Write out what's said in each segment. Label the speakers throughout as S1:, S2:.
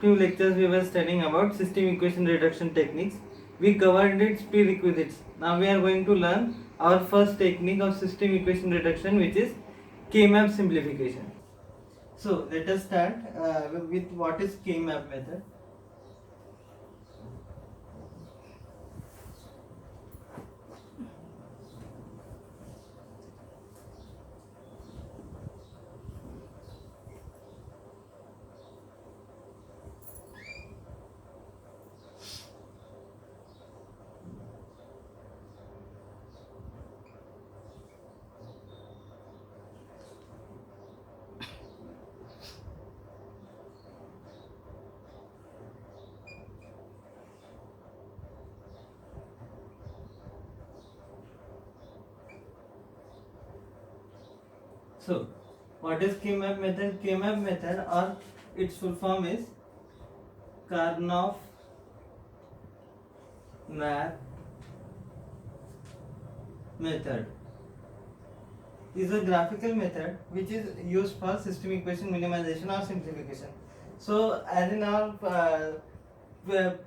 S1: Few lectures we were studying about system equation reduction techniques. We covered its prerequisites. Now we are going to learn our first technique of system equation reduction, which is K-map simplification. So let us start with what is K-map method. So what is K-map method? K-map method, or its full form is Karnaugh map method, is a graphical method which is used for system equation minimization or simplification. So as in our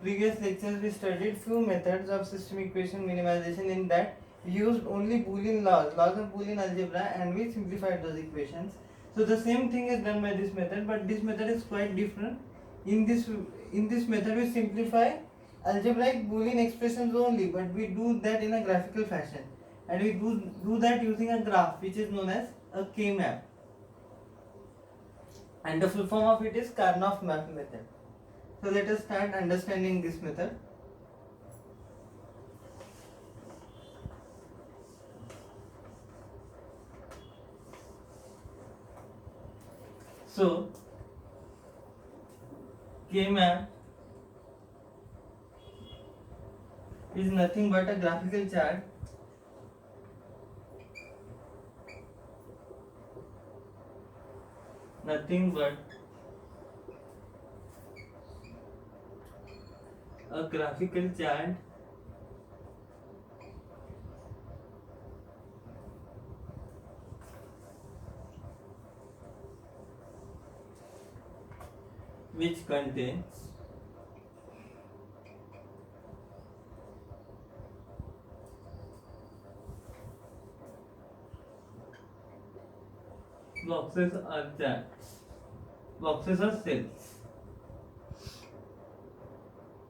S1: previous lectures we studied few methods of system equation minimization. In that we used only Boolean laws of Boolean algebra, and we simplified those equations. So the same thing is done by this method, but this method is quite different. In this method we simplify algebraic Boolean expressions only, but we do that in a graphical fashion, and we do that using a graph which is known as a K-map, and the full form of it is Karnaugh map method. So let us start understanding this method. So K-map is nothing but a graphical chart nothing but a graphical chart which contains boxes or charts, boxes or cells.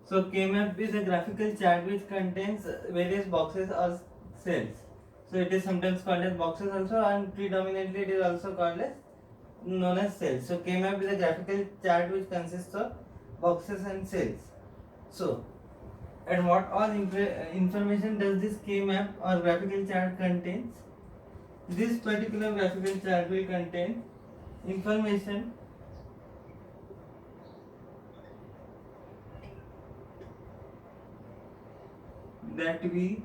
S1: So K-map is a graphical chart which contains various boxes or cells. So it is sometimes called as boxes also, and predominantly it is also called as known as cells. So K-map is a graphical chart which consists of boxes and cells. So, and what all information does this K-map or graphical chart contains? This particular graphical chart will contain information that we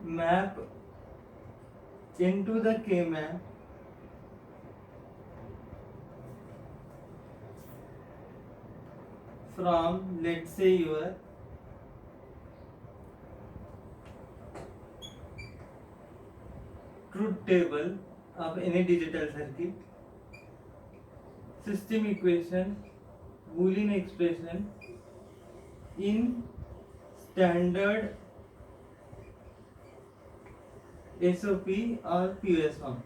S1: map into the K-map from, let's say, your truth table of any digital circuit, system equation, Boolean expression in standard SOP or POS form.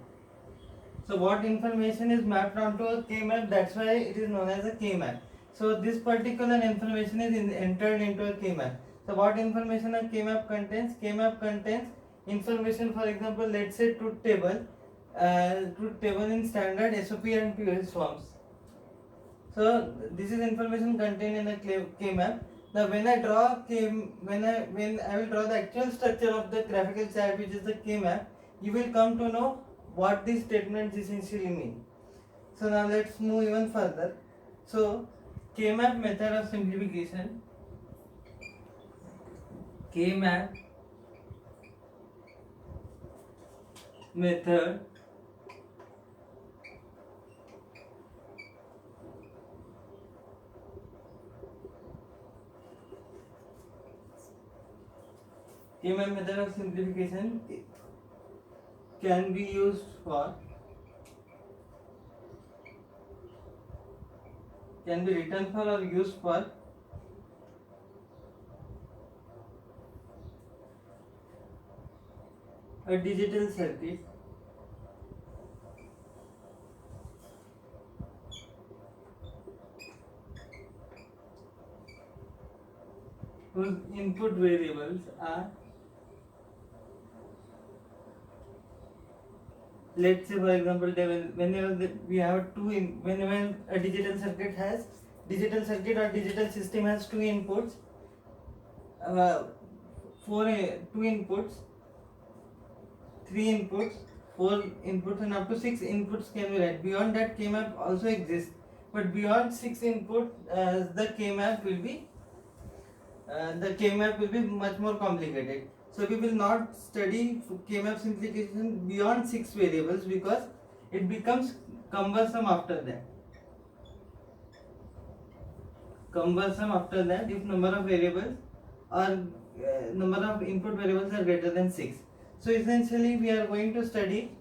S1: So what information is mapped onto a K-map? That's why it is known as a K-map. So this particular information is entered into a K-map. So what information a K-map contains? K-map contains information, for example, let's say truth table in standard SOP and POS forms. So this is information contained in a K-map. Now when I will draw the actual structure of the graphical chart, which is the K-map, you will come to know what these statements essentially mean. So now let's move even further. So K-map method of simplification. K-map method K-map method of simplification can be used for can be written for or used for a digital circuit whose input variables are, let's say for example, we have whenever a digital circuit or digital system has two inputs, uh, two inputs, three inputs, four inputs, and up to six inputs can be read. Beyond that, K-map also exists, but beyond six input, the K-map will be much more complicated. So we will not study K-map simplification beyond 6 variables because it becomes cumbersome after that. If number of variables or number of input variables are greater than 6. So essentially we are going to study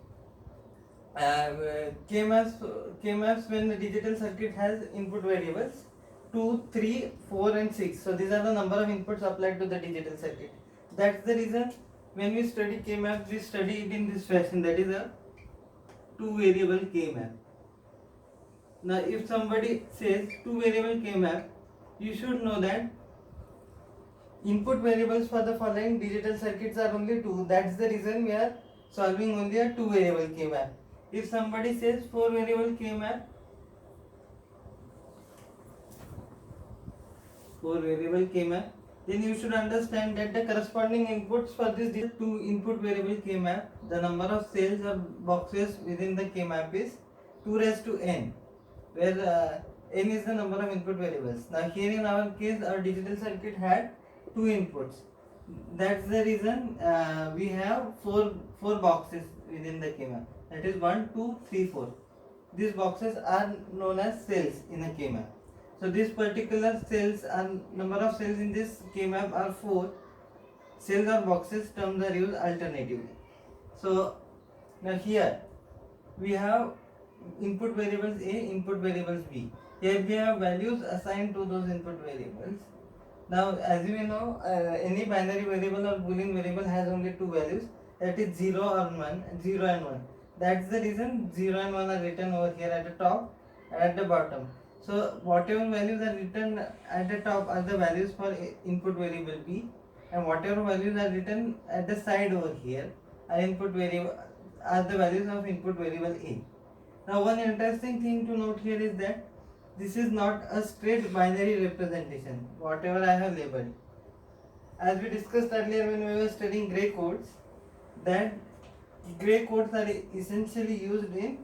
S1: K-maps when the digital circuit has input variables 2, 3, 4 and 6. So these are the number of inputs applied to the digital circuit. That's the reason when we study K-map, we study it in this fashion, that is a two variable K-map. Now if somebody says two variable K-map, you should know that input variables for the following digital circuits are only two. That's the reason we are solving only a two variable K-map. If somebody says four variable K-map, then you should understand that the corresponding inputs for this two input variable K-map, the number of cells or boxes within the K-map is 2 raised to n, where n is the number of input variables. Now here in our case, our digital circuit had two inputs. That's the reason we have four boxes within the K-map. That is 1, 2, 3, 4. These boxes are known as cells in a K-map. So these particular cells and number of cells in this K-map are 4. Cells or boxes terms are used alternatively. So now here we have input variables A, input variables B. Here we have values assigned to those input variables. Now as you know, any binary variable or boolean variable has only two values, that is 0 or 1, 0 and 1. That's the reason 0 and 1 are written over here at the top and at the bottom. So whatever values are written at the top are the values for input variable B, and whatever values are written at the side over here are the values of input variable A. Now one interesting thing to note here is that this is not a straight binary representation, whatever I have labeled. As we discussed earlier when we were studying gray codes, that gray codes are essentially used in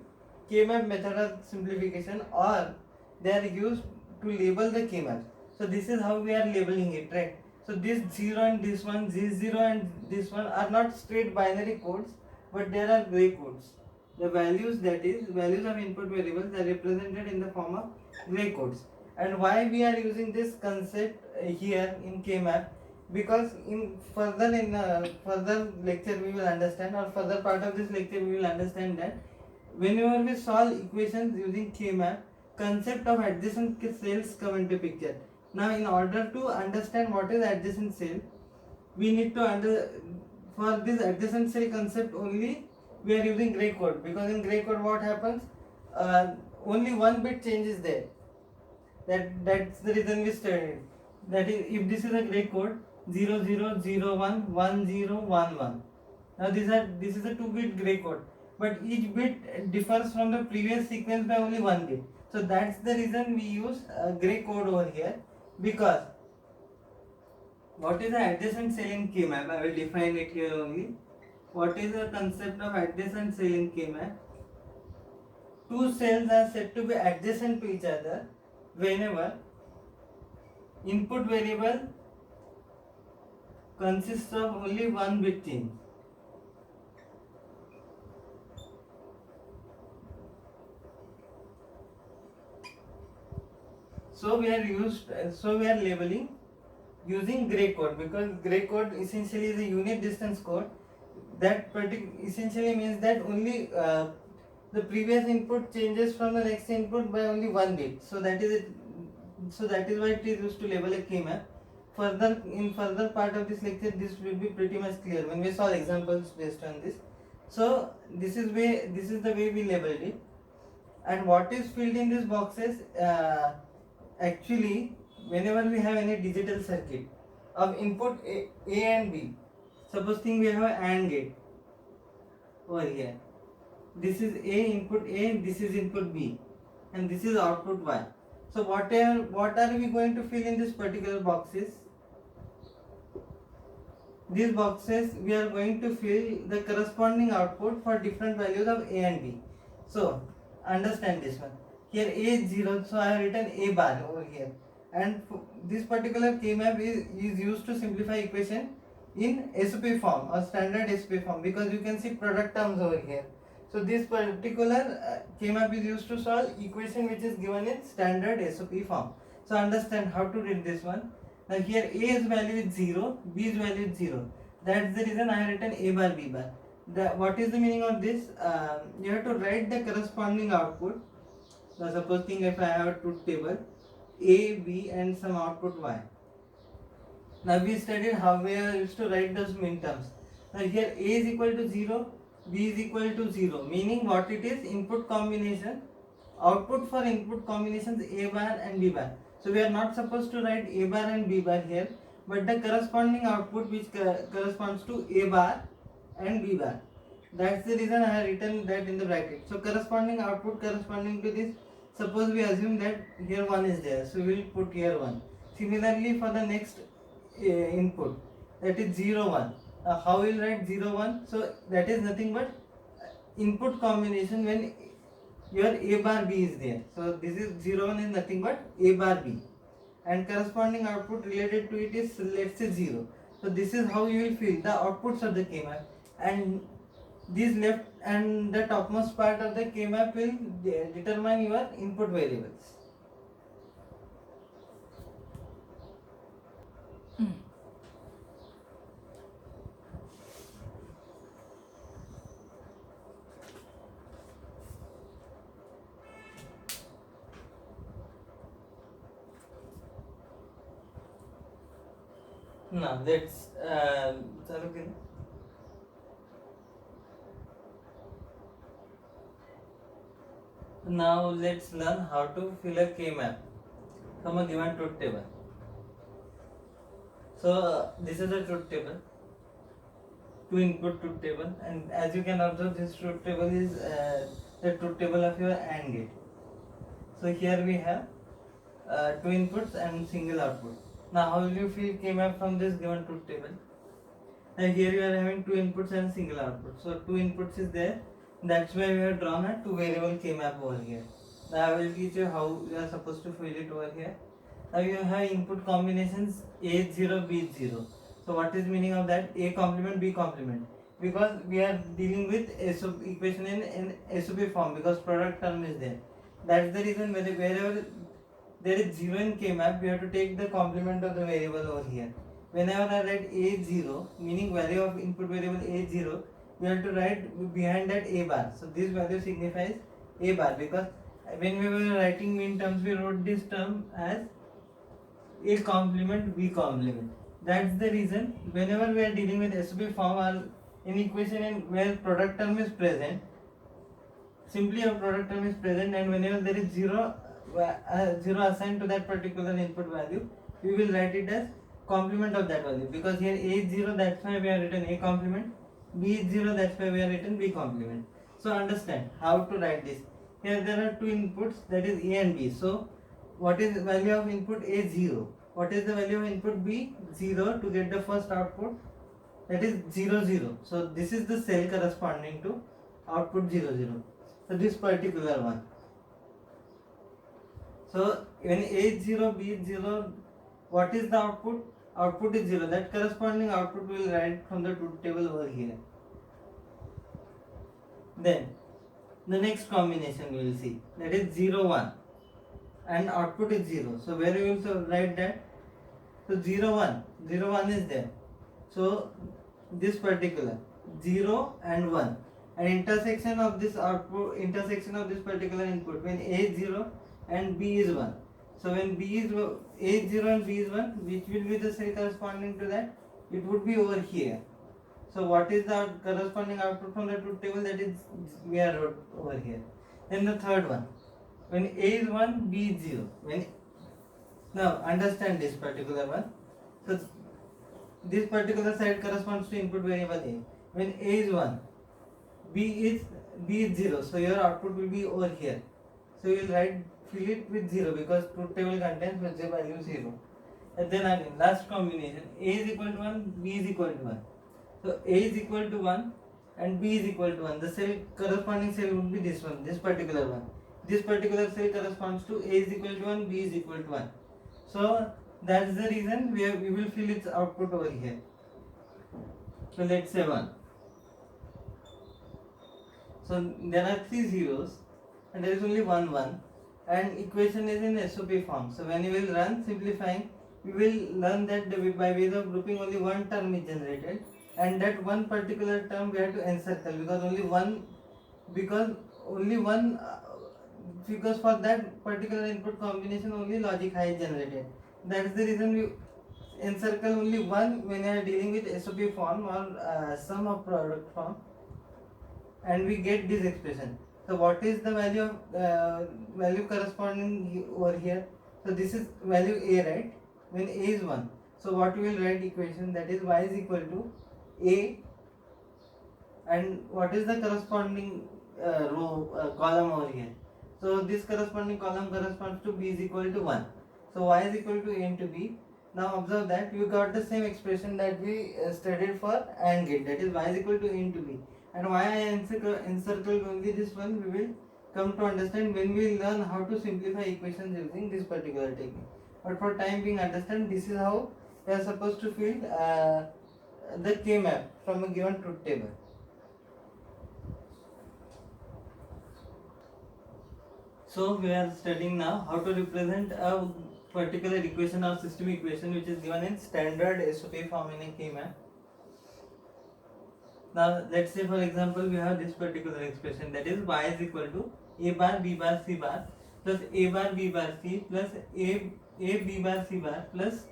S1: K-map method of simplification, or they are used to label the K-maps. So this is how we are labeling it, right? So this 0 and this 0 and this one are not straight binary codes, but there are gray codes. The values, that is values of input variables, are represented in the form of gray codes. And why we are using this concept here in K-map? Because in further lecture we will understand, or further part of this lecture we will understand that whenever we solve equations using K-map, concept of adjacent cells come into picture. Now in order to understand what is adjacent cell, we need to for this adjacent cell concept only we are using gray code, because in gray code what happens, only one bit change is there. That's the reason we studied. That is, if this is a gray code 0 0 0 1 1 0 1 1. Now this is a 2-bit gray code, but each bit differs from the previous sequence by only 1 bit. So that's the reason we use gray code over here. Because what is the adjacent cell in K-map? I will define it here only. What is the concept of adjacent cell in K-map? Two cells are said to be adjacent to each other whenever input variable consists of only one bit change. So we are labeling using gray code, because gray code essentially is a unit distance code. That essentially means that only the previous input changes from the next input by only one bit. So that is it. So that is why it is used to label a key map. Further, in further part of this lecture, this will be pretty much clear when we saw examples based on this. So this is the way we labeled it. And what is filled in these boxes? Actually, whenever we have any digital circuit of input A and B, suppose think we have an AND gate over here. This is A, input A, this is input B, and this is output Y. So what are we going to fill in this particular boxes? These boxes we are going to fill the corresponding output for different values of A and B. So understand this one. Here A is 0, so I have written A bar over here. And this particular K-map is used to simplify equation in SOP form or standard SOP form, because you can see product terms over here. So this particular K-map is used to solve equation which is given in standard SOP form. So understand how to read this one. Now here A's value is 0, B's value is 0. That's the reason I have written A bar, B bar. What is the meaning of this? You have to write the corresponding output. So suppose think if I have a truth table A, B and some output Y. Now we studied how we are used to write those min terms. Now here A is equal to 0, B is equal to 0, meaning what it is? Input combination. Output for input combinations A bar and B bar. So we are not supposed to write A bar and B bar here, but the corresponding output which corresponds to A bar and B bar. That's the reason I have written that in the bracket. So corresponding output corresponding to this, suppose we assume that here 1 is there, so we will put here 1. Similarly for the next input, that is 0 1. How we will write 0 1? So that is nothing but input combination when your A bar B is there. So this is 0 1 is nothing but A bar B, and corresponding output related to it is, let's say, 0. So this is how you will fill the outputs of the K-map, and this left and the topmost part of the K-map will determine your input variables. Now let's now let's learn how to fill a K-map from a given truth table. So this is a truth table, 2 input truth table, and as you can observe, this truth table is the truth table of your AND gate. So here we have 2 inputs and single output. Now how will you fill K-map from this given truth table? And here you are having 2 inputs and single output. So 2 inputs is there. That's why we have drawn a 2 variable K-map over here. Now I will teach you how you are supposed to fill it over here. Now you have input combinations A 0, B 0. So what is meaning of that? A complement, B complement. Because we are dealing with SOP equation in SOP form, because product term is there. That's the reason wherever there is 0 in K-map, we have to take the complement of the variable over here. Whenever I write A 0, meaning value of input variable A 0, we have to write behind that A bar. So this value signifies A bar, because when we were writing min terms, we wrote this term as A complement, B complement. That's the reason whenever we are dealing with SOP form or in equation in where product term is present, simply a product term is present, and whenever there is 0 assigned to that particular input value, we will write it as complement of that value, because here A is 0, that's why we have written A complement, B is 0, that's why we have written B complement. So understand how to write this. Here there are 2 inputs, that is A and B. So what is the value of input A? 0. What is the value of input B? 0 to get the first output, that is 0 0. So this is the cell corresponding to output 0 0. So this particular one. So when A is 0, B is 0, what is the output? Output is 0. That corresponding output we will write from the truth table over here. Then the next combination we will see, that is 0 1, and output is 0. So where we will write that? So 0 1 is there. So this particular 0 and 1, and intersection of this output, intersection of this particular input, when A is 0 and B is 1. So when B is A is 0 and B is 1, which will be the cell corresponding to that? It would be over here. So what is the corresponding output from the truth table? That is, we are wrote over here. Then the third one, when A is 1, B is 0. Now understand this particular one. So this particular side corresponds to input variable A. When A is 1, B is 0. So your output will be over here. So you will fill it with 0 because truth table contains the value 0. And then again, last combination, A is equal to 1, B is equal to 1. So A is equal to 1 and B is equal to 1. The corresponding cell would be this one, this particular one. This particular cell corresponds to A is equal to 1, B is equal to 1. So that's the reason we will fill its output over here. So let's say 1. So there are 3 zeros and there is only 1 1, and equation is in SOP form. So when you will run simplifying, we will learn that by way of grouping only one term is generated, and that one particular term we have to encircle because only one because for that particular input combination only logic high is generated. That is the reason we encircle only one when you are dealing with SOP form or sum of product form, and we get this expression. So what is the value corresponding over here? So this is value A, right? When A is 1. So what we will write equation, that is y is equal to A, and what is the corresponding column over here? So this corresponding column corresponds to B is equal to 1. So y is equal to A into B. Now observe that we got the same expression that we studied for AND gate, that is y is equal to A into B. And why I encircled only this one, we will come to understand when we learn how to simplify equations using this particular technique. But for time being, understand this is how we are supposed to fill the K-map from a given truth table. So we are studying now how to represent a particular equation or system equation which is given in standard SOP form in a K-map. Now let's say for example we have this particular expression, that is y is equal to a bar b bar c bar plus a bar b bar c plus a b bar c bar plus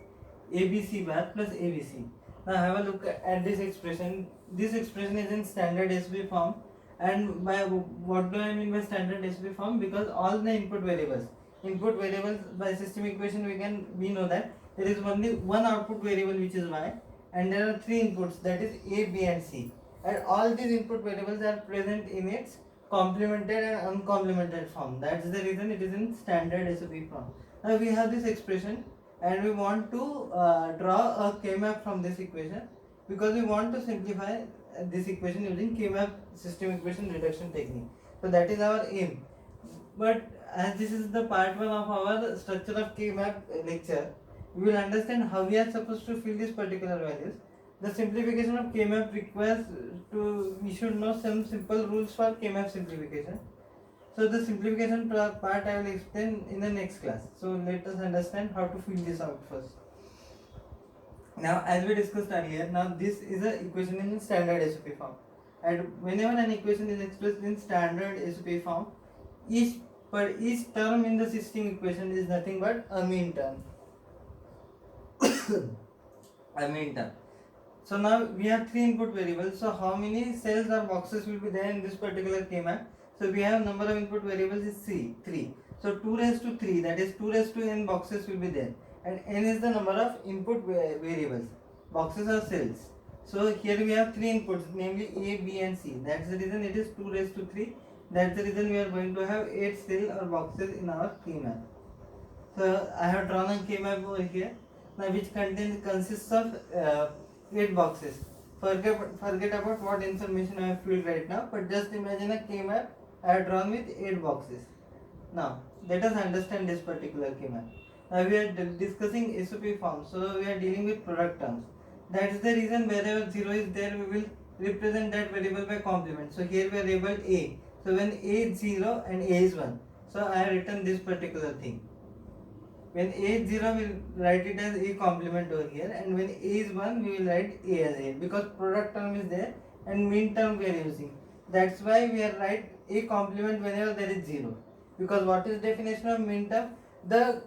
S1: a b c bar plus a b c. Now have a look at this expression. This expression is in standard SOP form, and by what do I mean by standard SOP form? Because all the input variables by system equation we know that there is only one output variable which is y, and there are 3 inputs, that is a, b and c, and all these input variables are present in its complemented and uncomplemented form. That's the reason it is in standard SOP form. Now we have this expression and we want to draw a K-map from this equation, because we want to simplify this equation using K-map system equation reduction technique. So that is our aim. But as this is the part 1 of our structure of K-map lecture, we will understand how we are supposed to fill these particular values. The simplification of K-map requires we should know some simple rules for K-map simplification. So the simplification part I will explain in the next class. So let us understand how to fill this out first. Now as we discussed earlier, now this is an equation in standard SOP form, and whenever an equation is expressed in standard SOP form, each term in the system equation is nothing but a mean term. A mean term. So now we have 3 input variables. So how many cells or boxes will be there in this particular K-map? So we have number of input variables is 3. So 2 raised to 3, that is 2 raised to n boxes will be there, and n is the number of input variables. Boxes are cells. So here we have 3 inputs, namely A, B and C. That's the reason it is 2 raised to 3. That's the reason we are going to have 8 cells or boxes in our K-map. So I have drawn a K-map over here, now which consists of 8 boxes. Forget about what information I have filled right now, but just imagine a K-map I have drawn with 8 boxes. Now let us understand this particular K-map. Now we are discussing SOP form, so we are dealing with product terms. That is the reason wherever 0 is there, we will represent that variable by complement. So here we are labeled A. So when A is 0 and A is 1, so I have written this particular thing. When A is 0, we will write it as A complement over here, and when A is 1, we will write A as A, because product term is there and mean term we are using. That's why we are write A complement whenever there is 0. Because what is definition of mean term? The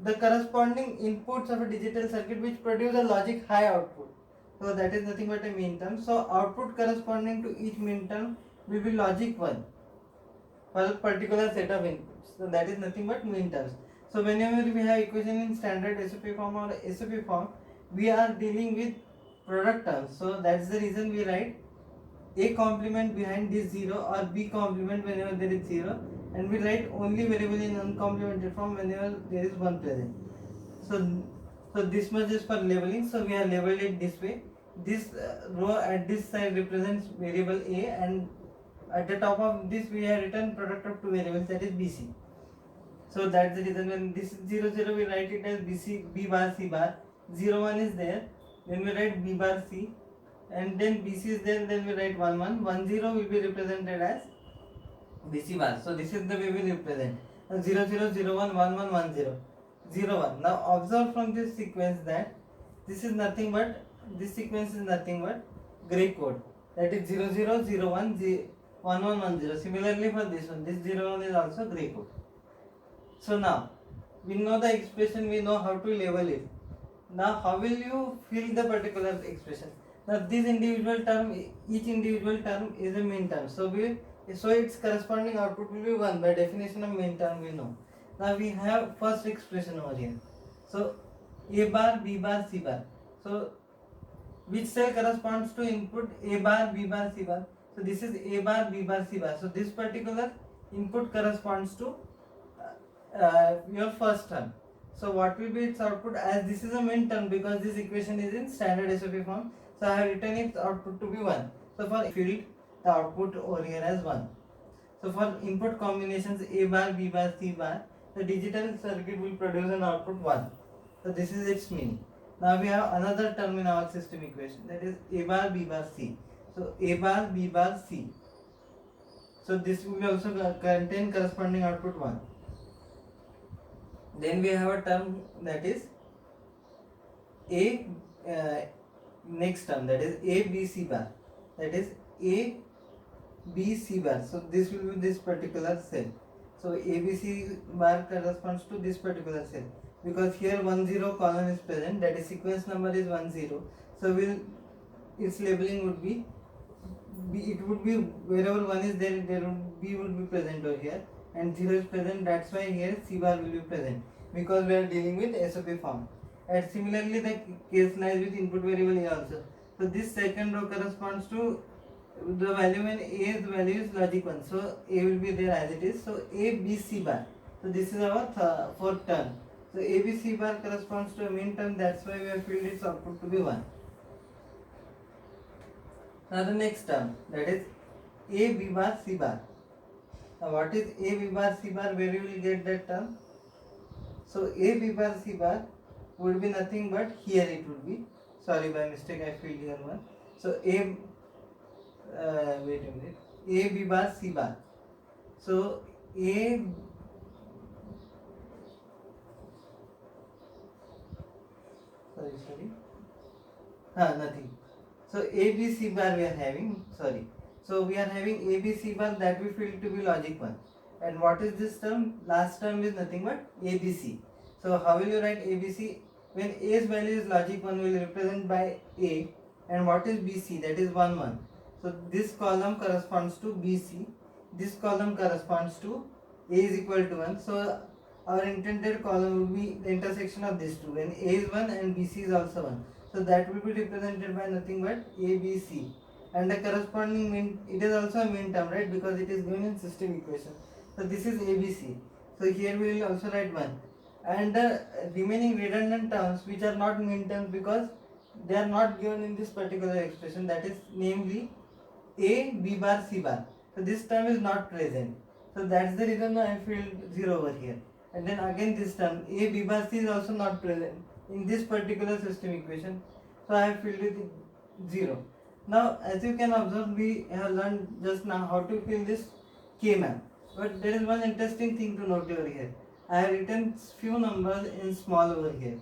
S1: the corresponding inputs of a digital circuit which produce a logic high output. So that is nothing but a mean term. So output corresponding to each mean term will be logic 1 for a particular set of inputs. So that is nothing but mean terms. So whenever we have equation in standard SOP form or SOP form, we are dealing with product terms. So that's the reason we write a complement behind this 0 or b complement whenever there is 0, and we write only variable in uncomplemented form whenever there is 1 present. So this much is for labeling. So we are labeled it this way. This row at this side represents variable a, and at the top of this we have written product of two variables, that is bc. So that's the reason when this is 0 0 we write it as bc b bar c bar. 0 1 is there, then we write b bar c, and then bc is there, then we write 1 1. 1 0 will be represented as bc bar. So this is the way we represent 0 0 0 1 1 1 1 0 0 1. Now observe from this sequence that this is nothing but, this sequence is nothing but gray code, that is 0 0 0 1 1 1 1 0. Similarly for this one, this 0 1 is also gray code. So now we know the expression, we know how to label it. Now how will you fill the particular expression? Now this individual term, each individual term is a mean term. So its corresponding output will be 1 by definition of mean term we know. Now we have first expression over here. So a bar, b bar, c bar. So which cell corresponds to input a bar, b bar, c bar? So this is a bar, b bar, c bar. So this particular input corresponds to your first term. So what will be its output? As this is a mean term, because this equation is in standard SOP form, so I have written its output to be 1. So for filled, the output over here as 1. So for input combinations a bar, b bar, c bar, the digital circuit will produce an output 1. So this is its meaning. Now we have another term in our system equation, that is a bar, b bar, c. So a bar, b bar, c. So this will also contain corresponding output 1. Then we have a term that is a next term, that is a b c bar, that is a b c bar. So this will be this particular cell. So a b c bar corresponds to this particular cell, because here 1 0 column is present, that is sequence number is 1 0. So its labeling would be it would be wherever 1 is there, b would be present over here, and 0 is present, that's why here c bar will be present, because we are dealing with SOP form. And similarly the case lies with input variable a also. So this second row corresponds to the value when a's value is logic 1. So a will be there as it is. So a b c bar. So this is our fourth term. So a b c bar corresponds to a mean term, that's why we have filled its output to be 1. Now the next term, that is a b bar c bar. Now what is a b bar c bar? Where you will get that term? So a b bar c bar would be nothing but, here it would be, sorry by mistake I filled here 1. So wait a minute, a b bar c bar. So nothing. So a b c bar we are having, sorry. So we are having a b c bar, that we feel to be logic 1. And what is this term? Last term is nothing but a b c. So how will you write a b c? When a's value is logic 1, will represent by a, and what is bc? That is 1 1. So this column corresponds to bc, this column corresponds to a is equal to 1. So our intended column will be the intersection of these two, when a is 1 and bc is also 1. So that will be represented by nothing but a b c, and the corresponding mean, it is also a mean term, right, because it is given in system equation. So this is a b c. So here we will also write 1. And the remaining redundant terms which are not mean terms, because they are not given in this particular expression, that is namely a b bar c bar. So this term is not present, so that's the reason I filled 0 over here. And then again this term a b bar c is also not present in this particular system equation, so I have filled it 0. Now as you can observe, we have learned just now how to fill this K-map, but there is one interesting thing to note over here. I have written few numbers in small over here,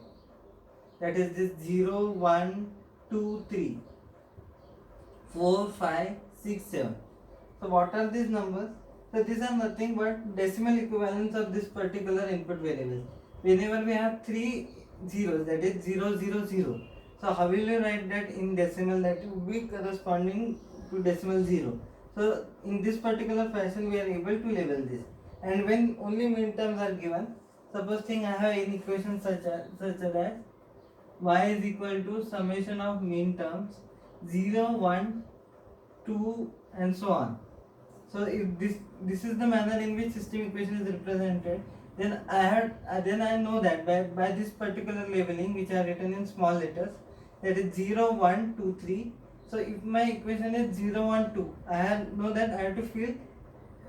S1: that is this 0 1 2 3 4 5 6 7. So what are these numbers? So these are nothing but decimal equivalents of this particular input variable. Whenever we have 3 zeros, that is 0 0 0. So how will you write that in decimal? That will be corresponding to decimal 0. So in this particular fashion we are able to label this. And when only min terms are given, supposing I have an equation such as y is equal to summation of min terms 0 1 2 and so on. So if this is the manner in which system equation is represented, then I know that by this particular labeling which are written in small letters, that is 0 1 2 3. So if my equation is 0 1 2, know that I have to fill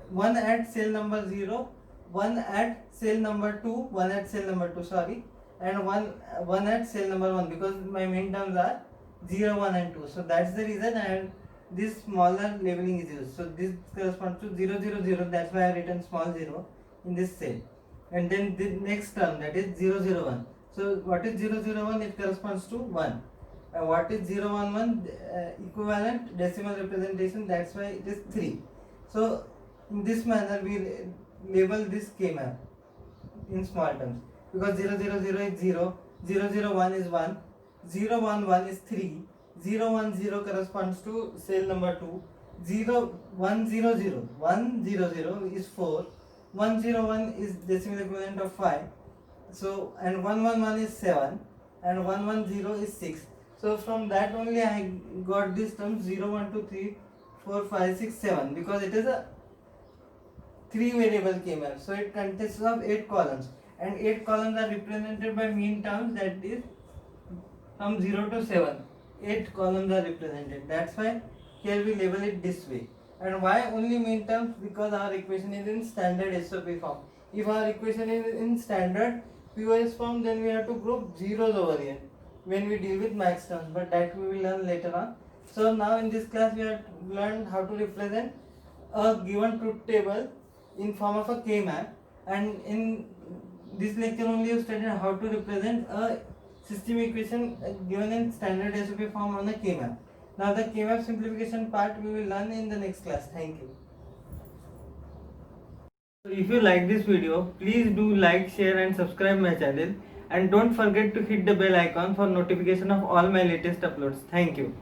S1: 1 at cell number 0, 1 at cell number 2, 1 at cell number 2, sorry, and 1 at cell number 1, because my main terms are 0 1 and 2. So that's the reason I have this smaller labeling is used. So this corresponds to 0 0 0, that's why I have written small 0 in this cell. And then the next term, that is 0 0 1. So what is 0 0 1? It corresponds to 1. What is 0 1 1? Equivalent decimal representation, that's why it is 3. So in this manner we label this K map in small terms, because 0 0 0 is 0, 0 0 1 is 1, 0 1 1 is 3, 0 1 0 corresponds to cell number 2, 0 1 0 0, 1 0 0 is 4, 1 0 1 is decimal equivalent of 5, so and 1 1 1 is 7, and 1 1 0 is 6. So from that only I got this term 0 1 2 3 4 5 6 7, because it is a 3 variable K map. So it consists of 8 columns, and 8 columns are represented by mean terms, that is from 0 to 7. 8 columns are represented. That's why here we label it this way. And why only mean terms? Because our equation is in standard SOP form. If our equation is in standard POS form, then we have to group zeros over here when we deal with max terms, but that we will learn later on. So now in this class we have learned how to represent a given truth table in form of a K map, and in this lecture only you studied how to represent a system equation given in standard SOP form on a K map. Now the K map simplification part we will learn in the next class. Thank you. So if you like this video, please do like, share and subscribe my channel, and don't forget to hit the bell icon for notification of all my latest uploads. Thank you.